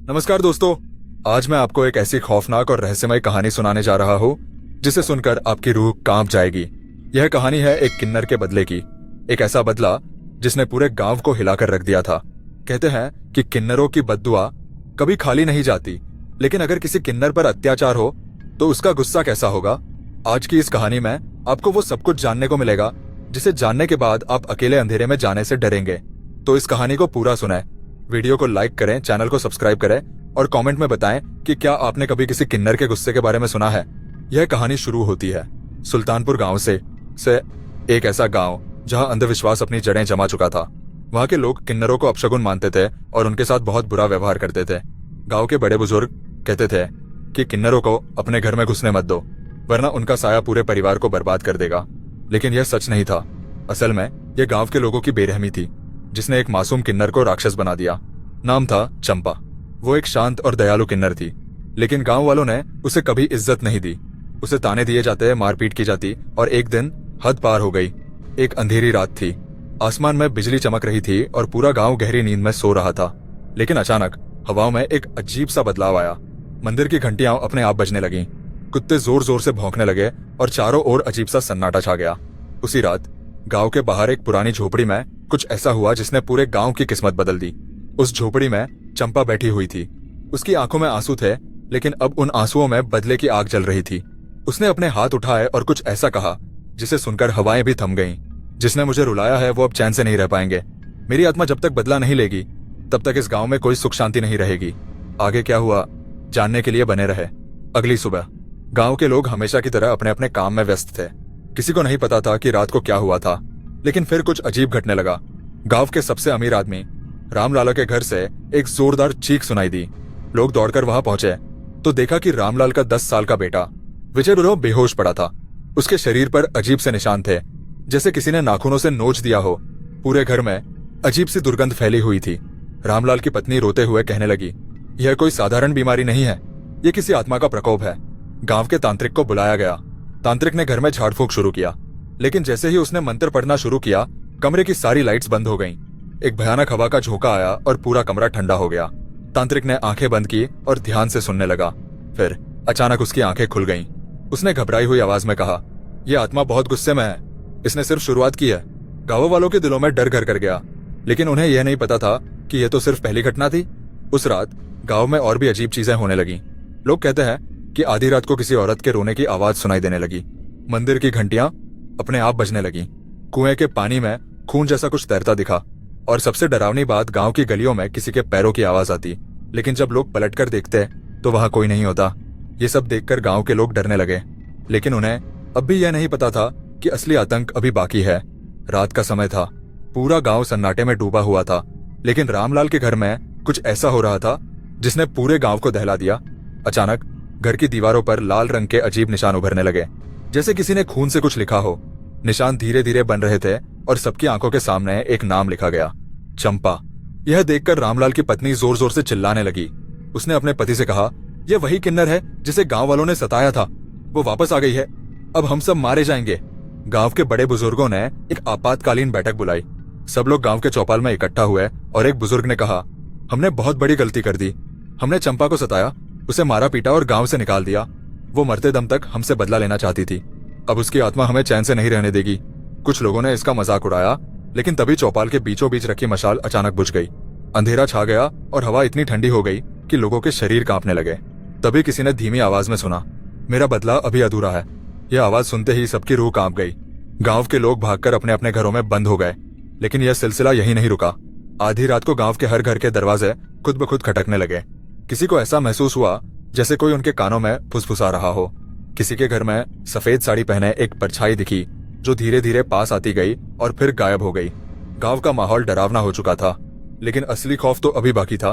नमस्कार दोस्तों, आज मैं आपको एक ऐसी खौफनाक और रहस्यमय कहानी सुनाने जा रहा हूँ जिसे सुनकर आपकी रूह कांप जाएगी। यह कहानी है एक किन्नर के बदले की। एक ऐसा बदला जिसने पूरे गांव को हिलाकर रख दिया था। कहते हैं कि किन्नरों की बद्दुआ कभी खाली नहीं जाती, लेकिन अगर किसी किन्नर पर अत्याचार हो तो उसका गुस्सा कैसा होगा। आज की इस कहानी में आपको वो सब कुछ जानने को मिलेगा जिसे जानने के बाद आप अकेले अंधेरे में जाने से डरेंगे। तो इस कहानी को पूरा सुनें, वीडियो को लाइक करें, चैनल को सब्सक्राइब करें और कमेंट में बताएं कि क्या आपने कभी किसी किन्नर के गुस्से के बारे में सुना है। यह कहानी शुरू होती है सुल्तानपुर गांव से एक ऐसा गांव जहां अंधविश्वास अपनी जड़ें जमा चुका था। वहां के लोग किन्नरों को अपशगुन मानते थे और उनके साथ बहुत बुरा व्यवहार करते थे। गांव के बड़े बुजुर्ग कहते थे कि किन्नरों को अपने घर में घुसने मत दो, वरना उनका साया पूरे परिवार को बर्बाद कर देगा। लेकिन यह सच नहीं था। असल में यह गांव के लोगों की बेरहमी थी जिसने एक मासूम किन्नर को राक्षस बना दिया। नाम था चंपा। वो एक शांत और दयालु किन्नर थी, लेकिन गांव वालों ने उसे कभी इज्जत नहीं दी। उसे ताने दिए जाते, मारपीट की जाती और एक दिन हद पार हो गई। एक अंधेरी रात थी, आसमान में बिजली चमक रही थी और पूरा गांव गहरी नींद में सो रहा था। लेकिन अचानक हवाओं में एक अजीब सा बदलाव आया। मंदिर की घंटियां अपने आप बजने लगीं, कुत्ते जोर जोर से भौंकने लगे और चारों ओर अजीब सा सन्नाटा छा गया। उसी रात गांव के बाहर एक पुरानी झोपड़ी में कुछ ऐसा हुआ जिसने पूरे गांव की किस्मत बदल दी। उस झोपड़ी में चंपा बैठी हुई थी। उसकी आंखों में आंसू थे, लेकिन अब उन आंसुओं में बदले की आग जल रही थी। उसने अपने हाथ उठाए और कुछ ऐसा कहा जिसे सुनकर हवाएं भी थम गईं। जिसने मुझे रुलाया है वो अब चैन से नहीं रह पाएंगे। मेरी आत्मा जब तक बदला नहीं लेगी तब तक इस गांव में कोई सुख शांति नहीं रहेगी। आगे क्या हुआ जानने के लिए बने रहे। अगली सुबह गांव के लोग हमेशा की तरह अपने अपने काम में व्यस्त थे। किसी को नहीं पता था कि रात को क्या हुआ था, लेकिन फिर कुछ अजीब घटने लगा। गांव के सबसे अमीर आदमी रामलाला के घर से एक जोरदार चीख सुनाई दी। लोग दौड़कर वहां पहुंचे तो देखा कि रामलाल का 10 साल का बेटा विजय बुलो बेहोश पड़ा था। उसके शरीर पर अजीब से निशान थे, जैसे किसी ने नाखूनों से नोच दिया हो। पूरे घर में अजीब सी दुर्गंध फैली हुई थी। रामलाल की पत्नी रोते हुए कहने लगी, यह कोई साधारण बीमारी नहीं है, यह किसी आत्मा का प्रकोप है। गांव के तांत्रिक को बुलाया गया। तांत्रिक ने घर में झाड़ फूंक शुरू किया, लेकिन जैसे ही उसने मंत्र पढ़ना शुरू किया कमरे की सारी लाइट्स बंद हो गईं। एक भयानक हवा का झोंका आया और पूरा कमरा ठंडा हो गया। तांत्रिक ने आंखें बंद की और ध्यान से सुनने लगा। फिर अचानक उसकी आंखें खुल गईं। उसने घबराई हुई आवाज में कहा, यह आत्मा बहुत गुस्से में है, इसने सिर्फ शुरुआत की है। गांव वालों के दिलों में डर घर कर गया, लेकिन उन्हें यह नहीं पता था कि यह तो सिर्फ पहली घटना थी। उस रात गांव में और भी अजीब चीजें होने लगी। लोग कहते हैं कि आधी रात को किसी औरत के रोने की आवाज सुनाई देने लगी। मंदिर की घंटियां अपने आप बजने लगी। कुएं के पानी में खून जैसा कुछ तैरता दिखा। और सबसे डरावनी बात, गांव की गलियों में किसी के पैरों की आवाज आती, लेकिन जब लोग पलटकर देखते तो वहां कोई नहीं होता। ये सब देखकर गांव के लोग डरने लगे, लेकिन उन्हें अब भी यह नहीं पता था कि असली आतंक अभी बाकी है। रात का समय था, पूरा गांव सन्नाटे में डूबा हुआ था, लेकिन रामलाल के घर में कुछ ऐसा हो रहा था जिसने पूरे गांव को दहला दिया। अचानक घर की दीवारों पर लाल रंग के अजीब निशान उभरने लगे, जैसे किसी ने खून से कुछ लिखा हो। निशान धीरे धीरे बन रहे थे और सबकी आंखों के सामने एक नाम लिखा गया, चंपा। यह देखकर रामलाल की पत्नी जोर जोर से चिल्लाने लगी। उसने अपने पति से कहा, यह वही किन्नर है जिसे गांव वालों ने सताया था, वो वापस आ गई है, अब हम सब मारे जाएंगे। गांव के बड़े बुजुर्गों ने एक आपातकालीन बैठक बुलाई। सब लोग गांव के चौपाल में इकट्ठा हुए और एक बुजुर्ग ने कहा, हमने बहुत बड़ी गलती कर दी। हमने चंपा को सताया, उसे मारा पीटा और गांव से निकाल दिया। वो मरते दम तक हमसे बदला लेना चाहती थी। अब उसकी आत्मा हमें चैन से नहीं रहने देगी। कुछ लोगों ने इसका मजाक उड़ाया, लेकिन तभी चौपाल के बीचों बीच रखी मशाल अचानक बुझ गई। अंधेरा छा गया और हवा इतनी ठंडी हो गई कि लोगों के शरीर कांपने लगे। तभी किसी ने धीमी आवाज में सुना, मेरा बदला अभी अधूरा है। यह आवाज सुनते ही सबकी रूह कांप गई। गांव के लोग भागकर अपने अपने घरों में बंद हो गए। लेकिन यह सिलसिला यही नहीं रुका। आधी रात को गांव के हर घर के दरवाजे खुद ब खुद खटकने लगे। किसी को ऐसा महसूस हुआ जैसे कोई उनके कानों में फुसफुसा रहा हो। किसी के घर में सफेद साड़ी पहने एक परछाई दिखी जो धीरे धीरे पास आती गई और फिर गायब हो गई। गांव का माहौल डरावना हो चुका था, लेकिन असली खौफ तो अभी बाकी था।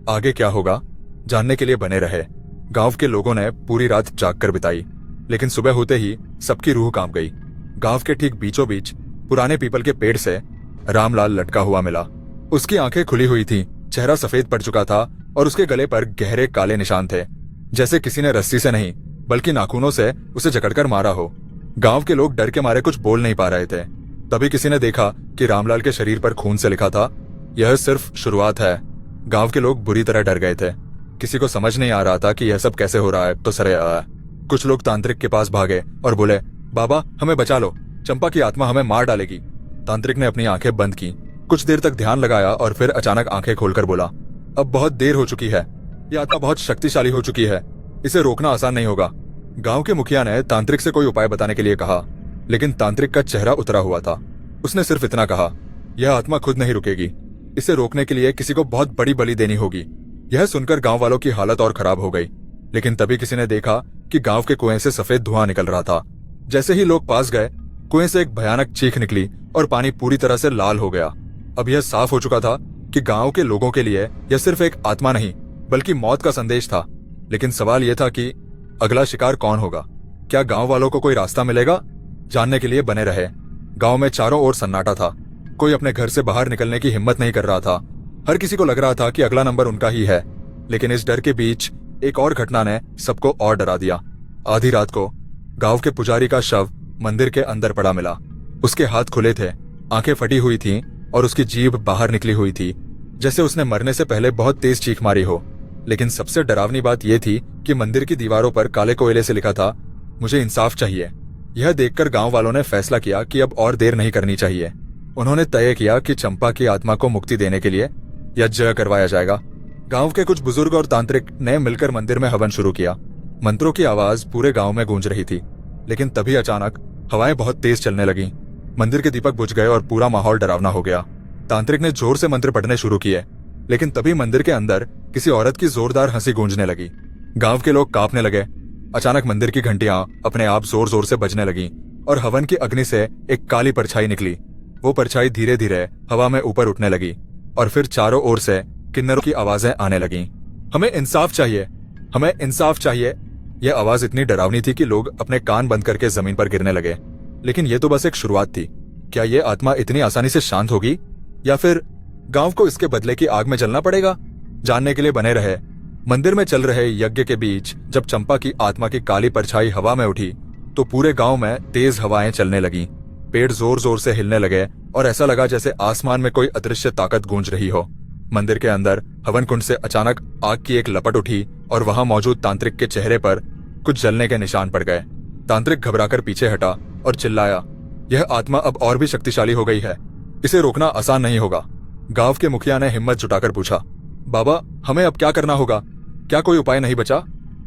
आगे क्या होगा जानने के लिए बने रहे। गांव के लोगों ने पूरी रात जागकर बिताई, लेकिन सुबह होते ही सबकी रूह कांप गई। गांव के ठीक बीचों बीच पुराने पीपल के पेड़ से रामलाल लटका हुआ मिला। उसकी आंखें खुली हुई थी, चेहरा सफेद पड़ चुका था और उसके गले पर गहरे काले निशान थे, जैसे किसी ने रस्सी से नहीं बल्कि नाखूनों से उसे जकड़कर मारा हो। गांव के लोग डर के मारे कुछ बोल नहीं पा रहे थे। तभी किसी ने देखा कि रामलाल के शरीर पर खून से लिखा था, यह सिर्फ शुरुआत है। गांव के लोग बुरी तरह डर गए थे। किसी को समझ नहीं आ रहा था कि यह सब कैसे हो रहा है तो सरे कुछ लोग तांत्रिक के पास भागे और बोले, बाबा हमें बचा लो, चंपा की आत्मा हमें मार डालेगी। तांत्रिक ने अपनी आंखें बंद की, कुछ देर तक ध्यान लगाया और फिर अचानक आंखें खोलकर बोला, अब बहुत देर हो चुकी है, यह आत्मा बहुत शक्तिशाली हो चुकी है, इसे रोकना आसान नहीं होगा। गांव के मुखिया ने तांत्रिक से कोई उपाय बताने के लिए कहा, लेकिन तांत्रिक का चेहरा उतरा हुआ था। उसने सिर्फ इतना कहा, यह आत्मा खुद नहीं रुकेगी, इसे रोकने के लिए किसी को बहुत बड़ी बलि देनी होगी। यह सुनकर गांव वालों की हालत और खराब हो गई। लेकिन तभी किसी ने देखा कि गांव के कुएं से सफेद धुआं निकल रहा था। जैसे ही लोग पास गए, कुएं से एक भयानक चीख निकली और पानी पूरी तरह से लाल हो गया। अब यह साफ हो चुका था कि गांव के लोगों के लिए यह सिर्फ एक आत्मा नहीं बल्कि मौत का संदेश था। लेकिन सवाल यह था कि अगला शिकार कौन होगा? क्या गांव वालों को कोई रास्ता मिलेगा? जानने के लिए बने रहे। गांव में चारों ओर सन्नाटा था। कोई अपने घर से बाहर निकलने की हिम्मत नहीं कर रहा था। हर किसी को लग रहा था कि अगला नंबर उनका ही है। लेकिन इस डर के बीच एक और घटना ने सबको और डरा दिया। आधी रात को गांव के पुजारी का शव मंदिर के अंदर पड़ा मिला। उसके हाथ खुले थे, आंखें फटी हुई थीं और उसकी जीभ बाहर निकली हुई थी, जैसे उसने मरने से पहले बहुत तेज चीख मारी हो। लेकिन सबसे डरावनी बात यह थी कि मंदिर की दीवारों पर काले कोयले से लिखा था, मुझे इंसाफ चाहिए। यह देखकर गांव वालों ने फैसला किया कि अब और देर नहीं करनी चाहिए। उन्होंने तय किया कि चंपा की आत्मा को मुक्ति देने के लिए यज्ञ करवाया जाएगा। गांव के कुछ बुजुर्ग और तांत्रिक ने मिलकर मंदिर में हवन शुरू किया। मंत्रों की आवाज पूरे गांव में गूंज रही थी। लेकिन तभी अचानक हवाएं बहुत तेज चलने लगीं। मंदिर के दीपक बुझ गए और पूरा माहौल डरावना हो गया। तांत्रिक ने जोर से मंत्र पढ़ने शुरू किए, लेकिन तभी मंदिर के अंदर किसी औरत की जोरदार हंसी गूंजने लगी। गांव के लोग कांपने लगे। अचानक मंदिर की घंटियां अपने आप जोर जोर से बजने लगीं और हवन की अग्नि से एक काली परछाई निकली। वो परछाई धीरे धीरे हवा में ऊपर उठने लगी और फिर चारों ओर से किन्नरों की आवाजें आने लगीं। हमें इंसाफ चाहिए, हमें इंसाफ चाहिए। यह आवाज इतनी डरावनी थी कि लोग अपने कान बंद करके जमीन पर गिरने लगे। लेकिन यह तो बस एक शुरुआत थी। क्या यह आत्मा इतनी आसानी से शांत होगी या फिर गांव को इसके बदले की आग में जलना पड़ेगा? जानने के लिए बने रहे। मंदिर में चल रहे यज्ञ के बीच जब चंपा की आत्मा की काली परछाई हवा में उठी तो पूरे गांव में तेज हवाएं चलने लगीं। पेड़ जोर जोर से हिलने लगे और ऐसा लगा जैसे आसमान में कोई अदृश्य ताकत गूंज रही हो। मंदिर के अंदर हवन कुंड से अचानक आग की एक लपट उठी और वहां मौजूद तांत्रिक के चेहरे पर कुछ जलने के निशान पड़ गए। तांत्रिक घबराकर पीछे हटा और चिल्लाया, यह आत्मा अब और भी शक्तिशाली हो गई है, इसे रोकना आसान नहीं होगा। गांव के मुखिया ने हिम्मत जुटाकर पूछा, बाबा हमें अब क्या करना होगा? क्या कोई उपाय नहीं बचा?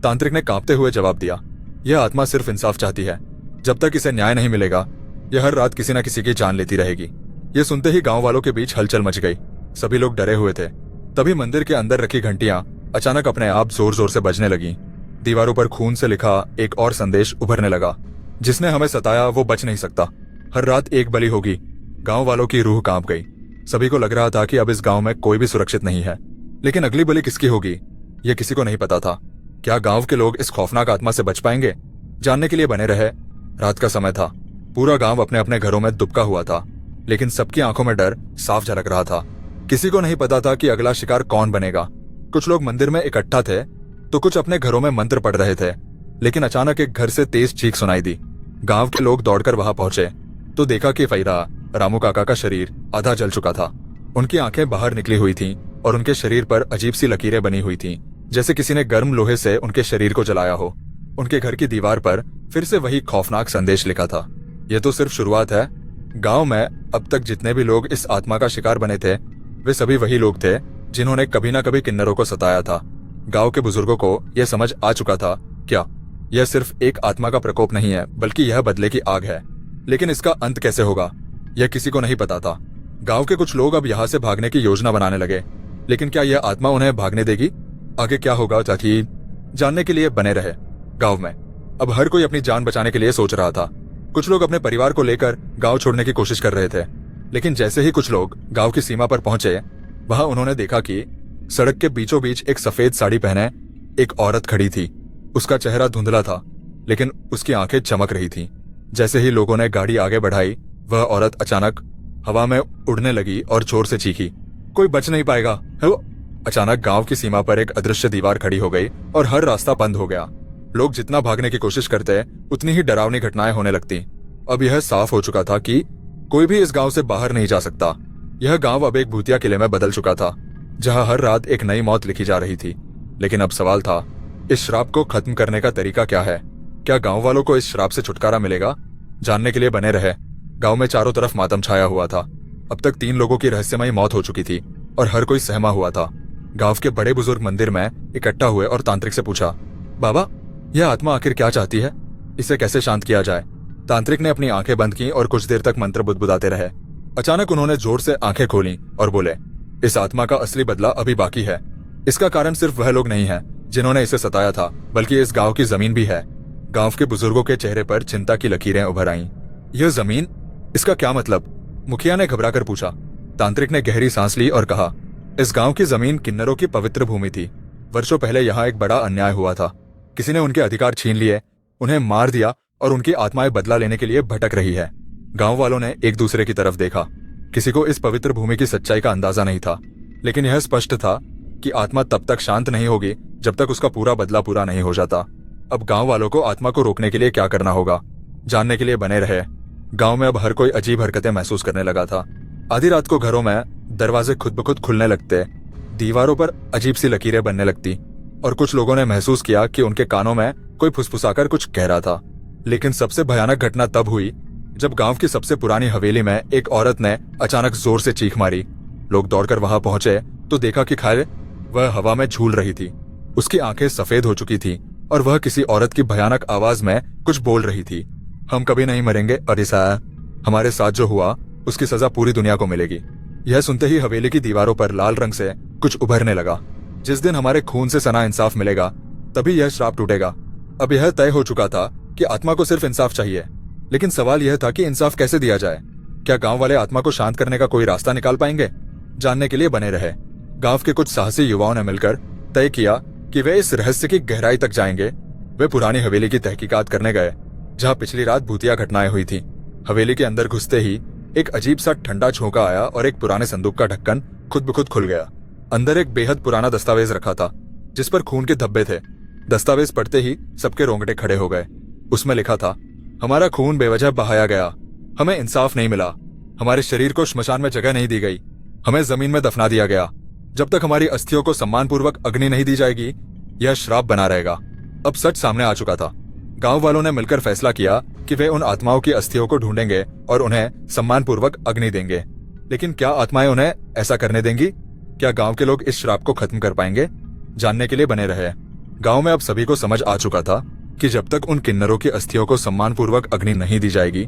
तांत्रिक ने कांपते हुए जवाब दिया, यह आत्मा सिर्फ इंसाफ चाहती है। जब तक इसे न्याय नहीं मिलेगा यह हर रात किसी न किसी की जान लेती रहेगी। यह सुनते ही गांव वालों के बीच हलचल मच गई। सभी लोग डरे हुए थे। तभी मंदिर के अंदर रखी घंटियां अचानक अपने आप जोर जोर से बजने लगीं। दीवारों पर खून से लिखा एक और संदेश उभरने लगा, जिसने हमें सताया वो बच नहीं सकता, हर रात एक बलि होगी। गांव वालों की रूह कांप गई। सभी को लग रहा था कि अब इस गांव में कोई भी सुरक्षित नहीं है। लेकिन अगली बलि किसकी होगी यह किसी को नहीं पता था। क्या गांव के लोग इस खौफनाक आत्मा से बच पाएंगे? जानने के लिए बने रहे। रात का समय था। पूरा गांव अपने अपने घरों में दुबका हुआ था, लेकिन सबकी आंखों में डर साफ झलक रहा था। किसी को नहीं पता था कि अगला शिकार कौन बनेगा। कुछ लोग मंदिर में इकट्ठा थे तो कुछ अपने घरों में मंत्र पढ़ रहे थे। लेकिन अचानक एक घर से तेज चीख सुनाई दी। गांव के लोग दौड़कर वहां पहुंचे तो देखा कि फैरा रामू काका का शरीर आधा जल चुका था। उनकी आंखें बाहर निकली हुई थीं और उनके शरीर पर अजीब सी लकीरें बनी हुई थीं, जैसे किसी ने गर्म लोहे से उनके शरीर को जलाया हो। उनके घर की दीवार पर फिर से वही खौफनाक संदेश लिखा था, यह तो सिर्फ शुरुआत है। गांव में अब तक जितने भी लोग इस आत्मा का शिकार बने थे वे सभी वही लोग थे जिन्होंने कभी ना कभी किन्नरों को सताया था। गांव के बुजुर्गों को यह समझ आ चुका था, क्या यह सिर्फ एक आत्मा का प्रकोप नहीं है बल्कि यह बदले की आग है। लेकिन इसका अंत कैसे होगा यह किसी को नहीं पता था। गांव के कुछ लोग अब यहाँ से भागने की योजना बनाने लगे। लेकिन क्या यह आत्मा उन्हें भागने देगी? आगे क्या होगा ताकि जानने के लिए बने रहे। गांव में अब हर कोई अपनी जान बचाने के लिए सोच रहा था। कुछ लोग अपने परिवार को लेकर गांव छोड़ने की कोशिश कर रहे थे। लेकिन जैसे ही कुछ लोग गांव की सीमा पर पहुंचे वहां उन्होंने देखा कि सड़क के बीचों बीच एक सफेद साड़ी पहने एक औरत खड़ी थी। उसका चेहरा धुंधला था लेकिन उसकी आंखें चमक रही थीं। जैसे ही लोगों ने गाड़ी आगे बढ़ाई वह औरत अचानक हवा में उड़ने लगी और जोर से चीखी, कोई बच नहीं पाएगा। अचानक गांव की सीमा पर एक अदृश्य दीवार खड़ी हो गई और हर रास्ता बंद हो गया। लोग जितना भागने की कोशिश करते उतनी ही डरावनी घटनाएं होने लगती। अब यह साफ हो चुका था कि कोई भी इस गांव से बाहर नहीं जा सकता। यह गांव अब एक भूतिया किले में बदल चुका था, जहां हर रात एक नई मौत लिखी जा रही थी। लेकिन अब सवाल था, इस श्राप को खत्म करने का तरीका क्या है? क्या गांव वालों को इस श्राप से छुटकारा मिलेगा? जानने के लिए बने रहे। गांव में चारों तरफ मातम छाया हुआ था। अब तक 3 लोगों की रहस्यमयी मौत हो चुकी थी और हर कोई सहमा हुआ था। गांव के बड़े बुजुर्ग मंदिर में इकट्ठा हुए और तांत्रिक से पूछा, बाबा, यह आत्मा आखिर क्या चाहती है? इसे कैसे शांत किया जाए? तांत्रिक ने अपनी आंखें बंद की और कुछ देर तक मंत्र बुदबुदाते रहे। अचानक उन्होंने जोर से आंखें खोली और बोले, इस आत्मा का असली बदला अभी बाकी है। इसका कारण सिर्फ वह लोग नहीं है जिन्होंने इसे सताया था, बल्कि इस गांव की जमीन भी है। गांव के बुजुर्गों के चेहरे पर चिंता की लकीरें उभर आईं। यह जमीन, इसका क्या मतलब? मुखिया ने घबराकर पूछा। तांत्रिक ने गहरी सांस ली और कहा, इस गांव की जमीन किन्नरों की पवित्र भूमि थी। वर्षों पहले यहाँ एक बड़ा अन्याय हुआ था। किसी ने उनके अधिकार छीन लिए, उन्हें मार दिया और उनकी आत्माएं बदला लेने के लिए भटक रही है। गांव वालों ने एक दूसरे की तरफ देखा। किसी को इस पवित्र भूमि की सच्चाई का अंदाजा नहीं था, लेकिन यह स्पष्ट था कि आत्मा तब तक शांत नहीं होगी जब तक उसका पूरा बदला पूरा नहीं हो जाता। अब गांव वालों को आत्मा को रोकने के लिए क्या करना होगा, जानने के लिए बने रहे। गांव में अब हर कोई अजीब हरकतें महसूस करने लगा था। आधी रात को घरों में दरवाजे खुद ब खुद खुलने लगते, दीवारों पर अजीब सी लकीरें बनने लगती और कुछ लोगों ने महसूस किया कि उनके कानों में कोई फुसफुसाकर कुछ कह रहा था। लेकिन सबसे भयानक घटना तब हुई जब गांव की सबसे पुरानी हवेली में एक औरत ने अचानक जोर से चीख मारी। लोग दौड़कर वहां पहुंचे तो देखा कि खैर वह हवा में झूल रही थी। उसकी आंखें सफेद हो चुकी थी और वह किसी औरत की भयानक आवाज में कुछ बोल रही थी। हम कभी नहीं मरेंगे और इस हमारे साथ जो हुआ उसकी सजा पूरी दुनिया को मिलेगी। यह सुनते ही हवेली की दीवारों पर लाल रंग से कुछ उभरने लगा। जिस दिन हमारे खून से सना इंसाफ मिलेगा तभी यह श्राप टूटेगा। अब यह तय हो चुका था कि आत्मा को सिर्फ इंसाफ चाहिए, लेकिन सवाल यह था कि इंसाफ कैसे दिया जाए। क्या गांव वाले आत्मा को शांत करने का कोई रास्ता निकाल पाएंगे? जानने के लिए बने रहे। गांव के कुछ साहसी युवाओं ने मिलकर तय किया कि वे इस रहस्य की गहराई तक जाएंगे। वे पुरानी हवेली की तहकीकात करने गए, जहां पिछली रात भूतिया घटनाएं हुई थी। हवेली के अंदर घुसते ही एक अजीब सा ठंडा झोंका आया और एक पुराने संदूक का ढक्कन खुद ब खुद खुल गया। अंदर एक बेहद पुराना दस्तावेज रखा था जिस पर खून के धब्बे थे। दस्तावेज पढ़ते ही सबके रोंगटे खड़े हो गए। उसमें लिखा था, हमारा खून बेवजह बहाया गया, हमें इंसाफ नहीं मिला, हमारे शरीर को श्मशान में जगह नहीं दी गई, हमें जमीन में दफना दिया गया। जब तक हमारी अस्थियों को सम्मानपूर्वक अग्नि नहीं दी जाएगी यह श्राप बना रहेगा। अब सच सामने आ चुका था। गांव वालों ने मिलकर फैसला किया कि वे उन आत्माओं की अस्थियों को ढूंढेंगे और उन्हें सम्मानपूर्वक अग्नि देंगे। लेकिन क्या आत्माएं उन्हें ऐसा करने देंगी? क्या गांव के लोग इस श्राप को खत्म कर पाएंगे? जानने के लिए बने रहे। गांव में अब सभी को समझ आ चुका था कि जब तक उन किन्नरों की अस्थियों को सम्मानपूर्वक अग्नि नहीं दी जाएगी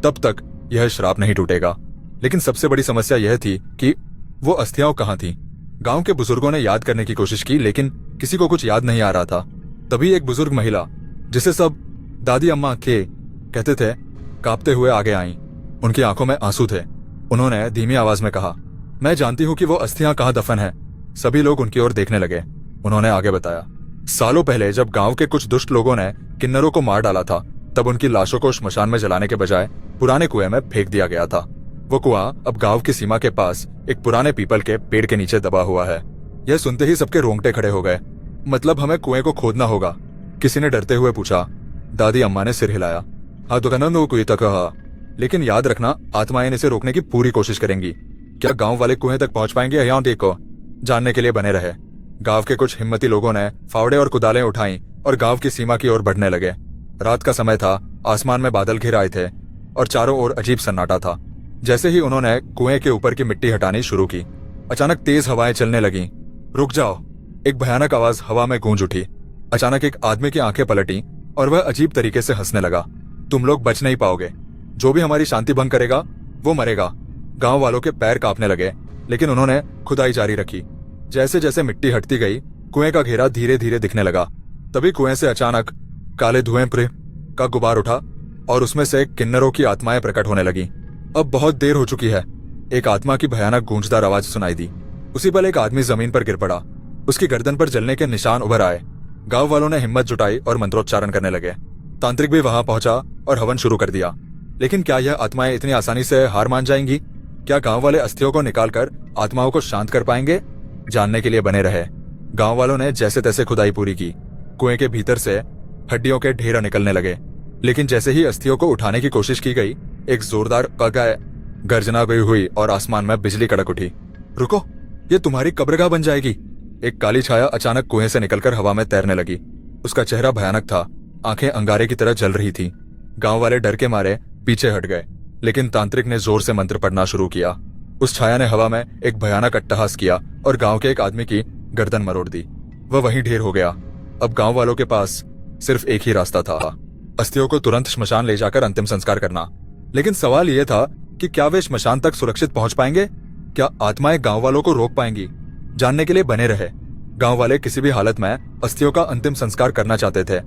तब तक यह श्राप नहीं टूटेगा। लेकिन सबसे बड़ी समस्या यह थी कि वो अस्थियां कहाँ थीं? गांव के बुजुर्गों ने याद करने की कोशिश की, लेकिन किसी को कुछ याद नहीं आ रहा था। तभी एक बुजुर्ग महिला, जिसे सब दादी अम्मा के कहते थे, कांपते हुए आगे आईं। उनकी आंखों में आंसू थे। उन्होंने धीमी आवाज में कहा, मैं जानती हूँ कि वो अस्थियां कहाँ दफन है। सभी लोग उनकी ओर देखने लगे। उन्होंने आगे बताया, सालों पहले जब गांव के कुछ दुष्ट लोगों ने किन्नरों को मार डाला था, तब उनकी लाशों को श्मशान में जलाने के बजाय पुराने कुएं में फेंक दिया गया था। वो कुआं अब गांव की सीमा के पास एक पुराने पीपल के पेड़ के नीचे दबा हुआ है। यह सुनते ही सबके रोंगटे खड़े हो गए। मतलब हमें कुएं को खोदना होगा? किसी ने डरते हुए पूछा। दादी अम्मा ने सिर हिलाया। हाँ तो कनंद कुएं तक कहा, लेकिन याद रखना आत्माएं इसे रोकने की पूरी कोशिश करेंगी। क्या गांव वाले कुएं तक पहुंच पाएंगे? यहाँ देखो। जानने के लिए बने रहे। गांव के कुछ हिम्मती लोगों ने फावड़े और कुदालें उठाई और गांव की सीमा की ओर बढ़ने लगे। रात का समय था, आसमान में बादल घिर आए थे और चारों ओर अजीब सन्नाटा था। जैसे ही उन्होंने कुएं के ऊपर की मिट्टी हटानी शुरू की, अचानक तेज हवाएं चलने लगीं। रुक जाओ! एक भयानक आवाज हवा में गूंज उठी। अचानक एक आदमी की आंखें पलटी और वह अजीब तरीके से हंसने लगा। तुम लोग बच नहीं पाओगे। जो भी हमारी शांति भंग करेगा वो मरेगा। गांव वालों के पैर कांपने लगे, लेकिन उन्होंने खुदाई जारी रखी। जैसे जैसे मिट्टी हटती गई, कुएं का घेरा धीरे धीरे दिखने लगा। तभी कुएं से अचानक काले धुएं का गुबार उठा और उसमें से किन्नरों की आत्माएं प्रकट होने लगी। अब बहुत देर हो चुकी है। एक आत्मा की भयानक गूंजदार आवाज सुनाई दी। उसी पल एक आदमी जमीन पर गिर पड़ा। उसकी गर्दन पर जलने के निशान उभर आए। गांव वालों ने हिम्मत जुटाई और मंत्रोच्चारण करने लगे। तांत्रिक भी वहां पहुंचा और हवन शुरू कर दिया। लेकिन क्या यह आत्माएं इतनी आसानी से हार मान जाएंगी? क्या गांव वाले अस्थियों को निकालकर आत्माओं को शांत कर पाएंगे? जानने के लिए बने रहे। गांव वालों ने जैसे तैसे खुदाई पूरी की। कुएं के भीतर से हड्डियों के ढेर निकलने लगे। लेकिन जैसे ही अस्थियों को उठाने की कोशिश की गई, एक जोरदार गर्जना गई हुई और आसमान में बिजली कड़क उठी। रुको, ये तुम्हारी कब्रगाह बन जाएगी। एक काली छाया अचानक कुएं से निकलकर हवा में तैरने लगी। उसका चेहरा भयानक था, आंखें अंगारे की तरह जल रही थीं। गांव वाले डर के मारे पीछे हट गए, लेकिन तांत्रिक ने जोर से मंत्र पढ़ना शुरू किया। उस छाया ने हवा में एक भयानक अट्टहास किया और गांव के एक आदमी की गर्दन मरोड़ दी। वह वहीं ढेर हो गया। अब गांव वालों के पास सिर्फ एक ही रास्ता था, अस्थियों को तुरंत श्मशान ले जाकर अंतिम संस्कार करना। लेकिन सवाल यह था कि क्या वे श्मशान तक सुरक्षित पहुंच पाएंगे? क्या आत्माएं गांव वालों को रोक पाएंगी? जानने के लिए बने रहे। गांव वाले किसी भी हालत में अस्थियों का अंतिम संस्कार करना चाहते थे,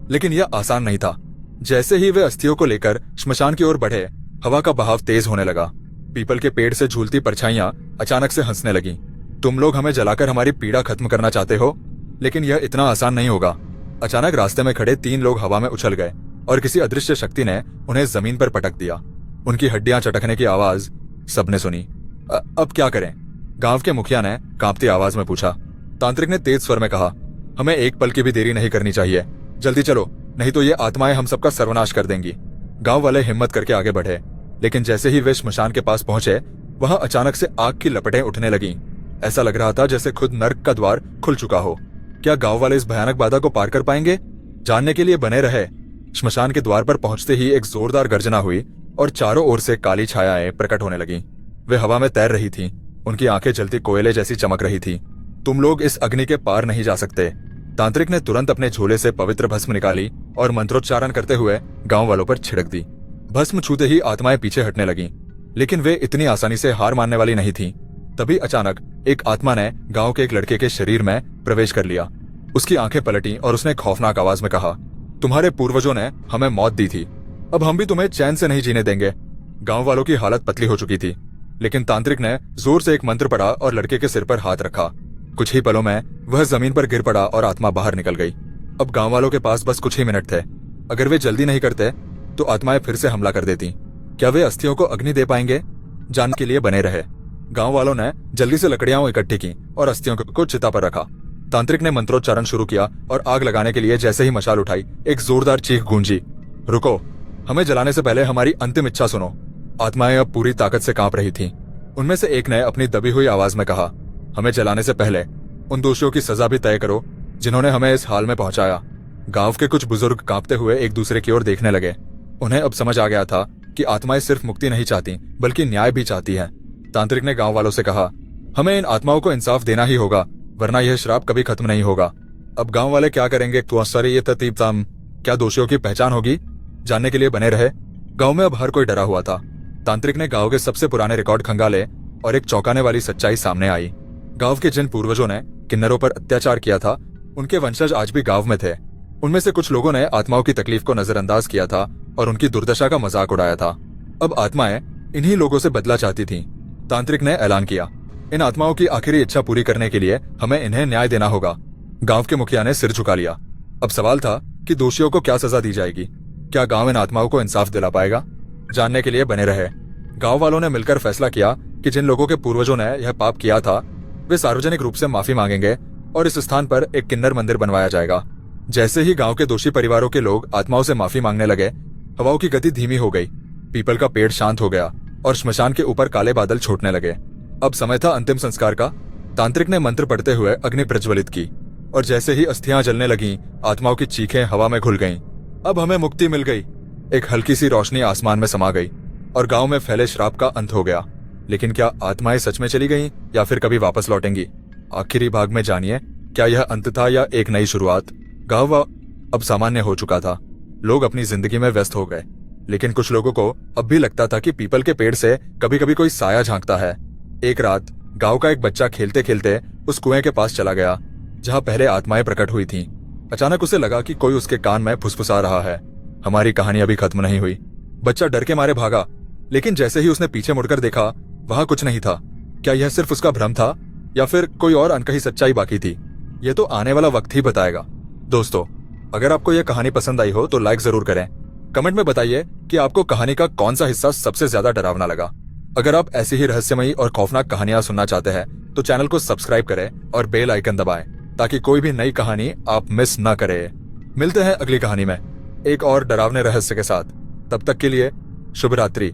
लेकिन यह आसान नहीं था। जैसे ही वे अस्थियों को लेकर श्मशान की ओर बढ़े, हवा का बहाव तेज होने लगा। पीपल के पेड़ से झूलती परछाइयां अचानक से हंसने लगीं। तुम लोग हमें जलाकर हमारी पीड़ा खत्म करना चाहते हो, लेकिन यह इतना आसान नहीं होगा। अचानक रास्ते में खड़े 3 लोग हवा में उछल गए और किसी अदृश्य शक्ति ने उन्हें जमीन पर पटक दिया। उनकी हड्डियां चटकने की आवाज सबने सुनी। अब क्या करें? गांव के मुखिया ने कांपती आवाज में पूछा। तांत्रिक ने तेज स्वर में कहा, हमें एक पल की भी देरी नहीं करनी चाहिए। जल्दी चलो, नहीं तो ये आत्माएं हम सबका सर्वनाश कर देंगी। गांव वाले हिम्मत करके आगे बढ़े, लेकिन जैसे ही वे श्मशान के पास पहुंचे, वहां अचानक से आग की लपटें उठने लगीं। ऐसा लग रहा था जैसे खुद नर्क का द्वार खुल चुका हो। क्या गांव वाले इस भयानक बाधा को पार कर पाएंगे? जानने के लिए बने रहे। श्मशान के द्वार पर पहुंचते ही एक जोरदार गर्जना हुई और चारों ओर से काली छायाएं प्रकट होने लगीं। वे हवा में तैर रही थीं, उनकी आंखें जलती कोयले जैसी चमक रही थी। तुम लोग इस अग्नि के पार नहीं जा सकते। तांत्रिक ने तुरंत अपने झोले से पवित्र भस्म निकाली और मंत्रोच्चारण करते हुए गांव वालों पर छिड़क दी। भस्म छूते ही आत्माएं पीछे हटने लगीं, लेकिन वे इतनी आसानी से हार मानने वाली नहीं थीं। तभी अचानक एक आत्मा ने गांव के एक लड़के के शरीर में प्रवेश कर लिया। उसकी आंखें पलटी और उसने खौफनाक आवाज में कहा, तुम्हारे पूर्वजों ने हमें मौत दी थी, अब हम भी तुम्हें चैन से नहीं जीने देंगे। गांव वालों की हालत पतली हो चुकी थी, लेकिन तांत्रिक ने जोर से एक मंत्र पढ़ा और लड़के के सिर पर हाथ रखा। कुछ ही पलों में वह जमीन पर गिर पड़ा और आत्मा बाहर निकल गई। अब गांव वालों के पास बस कुछ ही मिनट थे। अगर वे जल्दी नहीं करते तो आत्माएं फिर से हमला कर देती। क्या वे अस्थियों को अग्नि दे पाएंगे? जानने के लिए बने रहे। गांव वालों ने जल्दी से लकड़ियां इकट्ठी की और अस्थियों को चिता पर रखा। तांत्रिक ने मंत्रोच्चारण शुरू किया और आग लगाने के लिए जैसे ही मशाल उठाई, एक जोरदार चीख गूंजी। रुको, हमें जलाने से पहले हमारी अंतिम इच्छा सुनो। आत्माएं अब पूरी ताकत से कांप रही थीं। उनमें से एक ने अपनी दबी हुई आवाज में कहा, हमें जलाने से पहले उन दोषियों की सजा भी तय करो जिन्होंने हमें इस हाल में पहुंचाया। गांव के कुछ बुजुर्ग कांपते हुए एक दूसरे की ओर देखने लगे। उन्हें अब समझ आ गया था कि आत्माएं सिर्फ मुक्ति नहीं चाहती, बल्कि न्याय भी चाहती हैं। तांत्रिक ने गांव वालों से कहा, हमें इन आत्माओं को इंसाफ देना ही होगा, वरना यह श्राप कभी खत्म नहीं होगा। अब गांव वाले क्या करेंगे? क्या दोषियों की पहचान होगी? जानने के लिए बने रहे। गांव में अब हर कोई डरा हुआ था। तांत्रिक ने गांव के सबसे पुराने रिकॉर्ड खंगाले और एक चौंकाने वाली सच्चाई सामने आई। गांव के जिन पूर्वजों ने किन्नरों पर अत्याचार किया था, उनके वंशज आज भी गांव में थे। उनमें से कुछ लोगों ने आत्माओं की तकलीफ को नजरअंदाज किया था और उनकी दुर्दशा का मजाक उड़ाया था। अब आत्माएं इन्हीं लोगों से बदला चाहती थीं। तांत्रिक ने ऐलान किया, इन आत्माओं की आखिरी इच्छा पूरी करने के लिए हमें इन्हें न्याय देना होगा। गांव के मुखिया ने सिर झुका लिया। अब सवाल था कि दोषियों को क्या सजा दी जाएगी। क्या गांव इन आत्माओं को इंसाफ दिला पाएगा? जानने के लिए बने रहे। गांव वालों ने मिलकर फैसला किया कि जिन लोगों के पूर्वजों ने यह पाप किया था, वे सार्वजनिक रूप से माफी मांगेंगे और इस स्थान पर एक किन्नर मंदिर बनवाया जाएगा। जैसे ही गांव के दोषी परिवारों के लोग आत्माओं से माफी मांगने लगे, हवाओं की गति धीमी हो गई। पीपल का पेड़ शांत हो गया और श्मशान के ऊपर काले बादल छूटने लगे। अब समय था अंतिम संस्कार का। तांत्रिक ने मंत्र पढ़ते हुए अग्नि प्रज्वलित की और जैसे ही अस्थियां जलने लगीं, आत्माओं की चीखें हवा में घुल गईं। अब हमें मुक्ति मिल गई। एक हल्की सी रोशनी आसमान में समा गई और गांव में फैले श्राप का अंत हो गया। लेकिन क्या आत्माएं सच में चली गईं या फिर कभी वापस लौटेंगी? आखिरी भाग में जानिए, क्या यह अंत था या एक नई शुरुआत? गांव अब सामान्य हो चुका था। लोग अपनी जिंदगी में व्यस्त हो गए, लेकिन कुछ लोगों को अब भी लगता था कि पीपल के पेड़ से कभी कभी कोई साया झांकता है। एक रात गांव का एक बच्चा खेलते खेलते उस कुएं के पास चला गया जहां पहले आत्माएं प्रकट हुई थीं। अचानक उसे लगा कि कोई उसके कान में फुसफुसा रहा है। हमारी कहानी अभी खत्म नहीं हुई। बच्चा डर के मारे भागा, लेकिन जैसे ही उसने पीछे मुड़कर देखा, वहां कुछ नहीं था। क्या यह सिर्फ उसका भ्रम था या फिर कोई और अनकही सच्चाई बाकी थी? यह तो आने वाला वक्त ही बताएगा। दोस्तों, अगर आपको यह कहानी पसंद आई हो तो लाइक जरूर करें। कमेंट में बताइए कि आपको कहानी का कौन सा हिस्सा सबसे ज्यादा डरावना लगा। अगर आप ऐसी ही रहस्यमयी और खौफनाक कहानियां सुनना चाहते हैं तो चैनल को सब्सक्राइब करें और बेल आइकन दबाएं ताकि कोई भी नई कहानी आप मिस न करें। मिलते हैं अगली कहानी में एक और डरावने रहस्य के साथ। तब तक के लिए शुभ रात्रि।